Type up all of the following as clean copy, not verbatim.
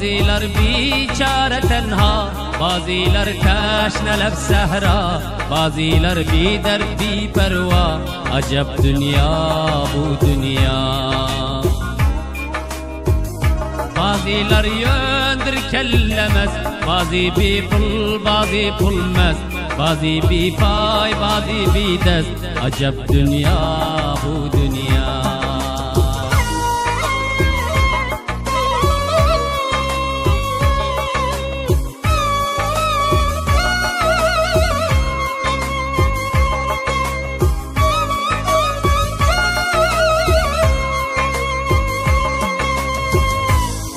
Baziler biçare tenha, baziler teşne leb sehra, baziler bi dert bi perva. Acep dünya bu dünya. Baziler yöndür kellemez, bazi bi pul, bazi pulmez, bazi bi pay, bazi bi dest. Acep dünya bu dünya.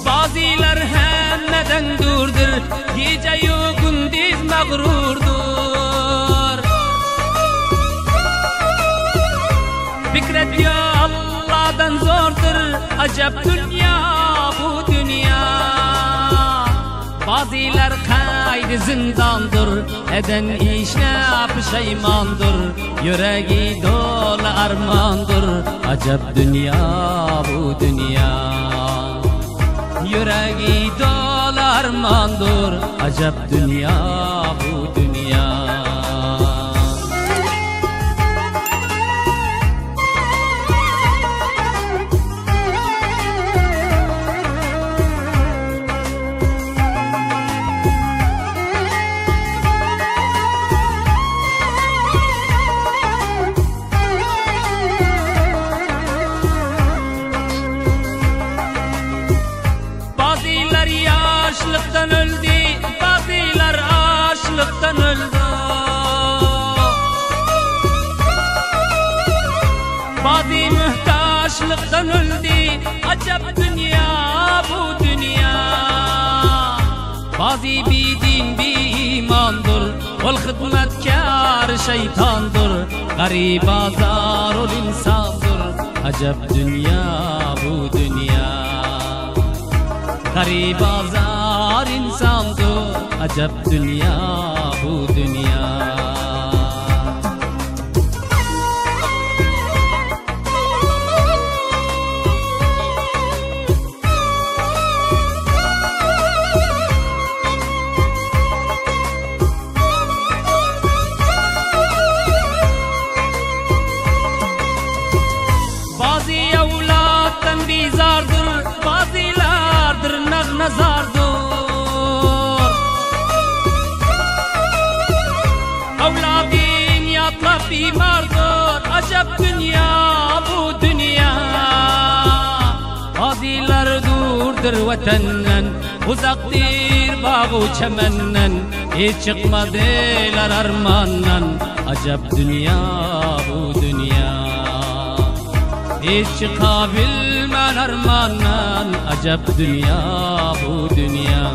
Baziler hemmeden durdur, gece-yu gündüz mağrurdur. Fikret ya Allah'dan zordur, acep dünya bu dünya. Baziler kaydı zindandır, eden işne pişeymandır. Yüreği dolu armandır, acep dünya bu dünya. Yüreği dolu armandır, acep dünya bu dünya. Baziler yaşlıktan öldü, baziler açlıktan öldü. Bazi mühtaçlıktan öldü, acep dünya bu dünya. Bazi bi din bi imandır, ol hizmetkar şeytandır. Garip azar ol insandır, acep dünya bu dünya. Garip azar insandır, acep dünya bu dünya. Bazı evlattan bizardır, bazılardır nazardır. Evladın yatla bimardır, acep dünya bu dünya. Bazılar durdur vatenden, uzaktır bağı çemenden. Hiç çıkmadılar armandan, acep dünya bu dünya. Hiç çıkabilmen armandan, acep dünya bu dünya.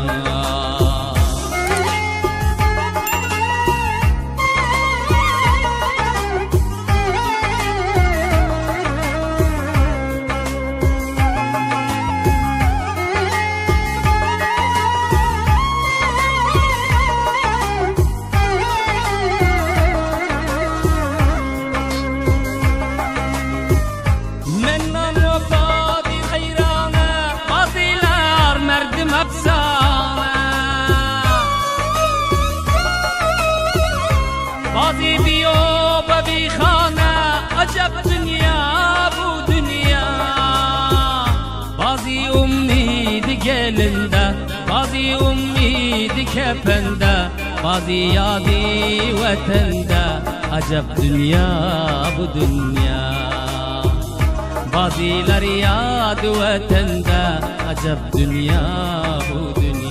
Bazi biyo babi khana, acep dünya bu dünya. Bazi ummidi gelinde, bazi ummidi kepende, bazi yadi vatende, acep dünya bu dünya. Baziler yadi vatende, acep dünya bu dünya.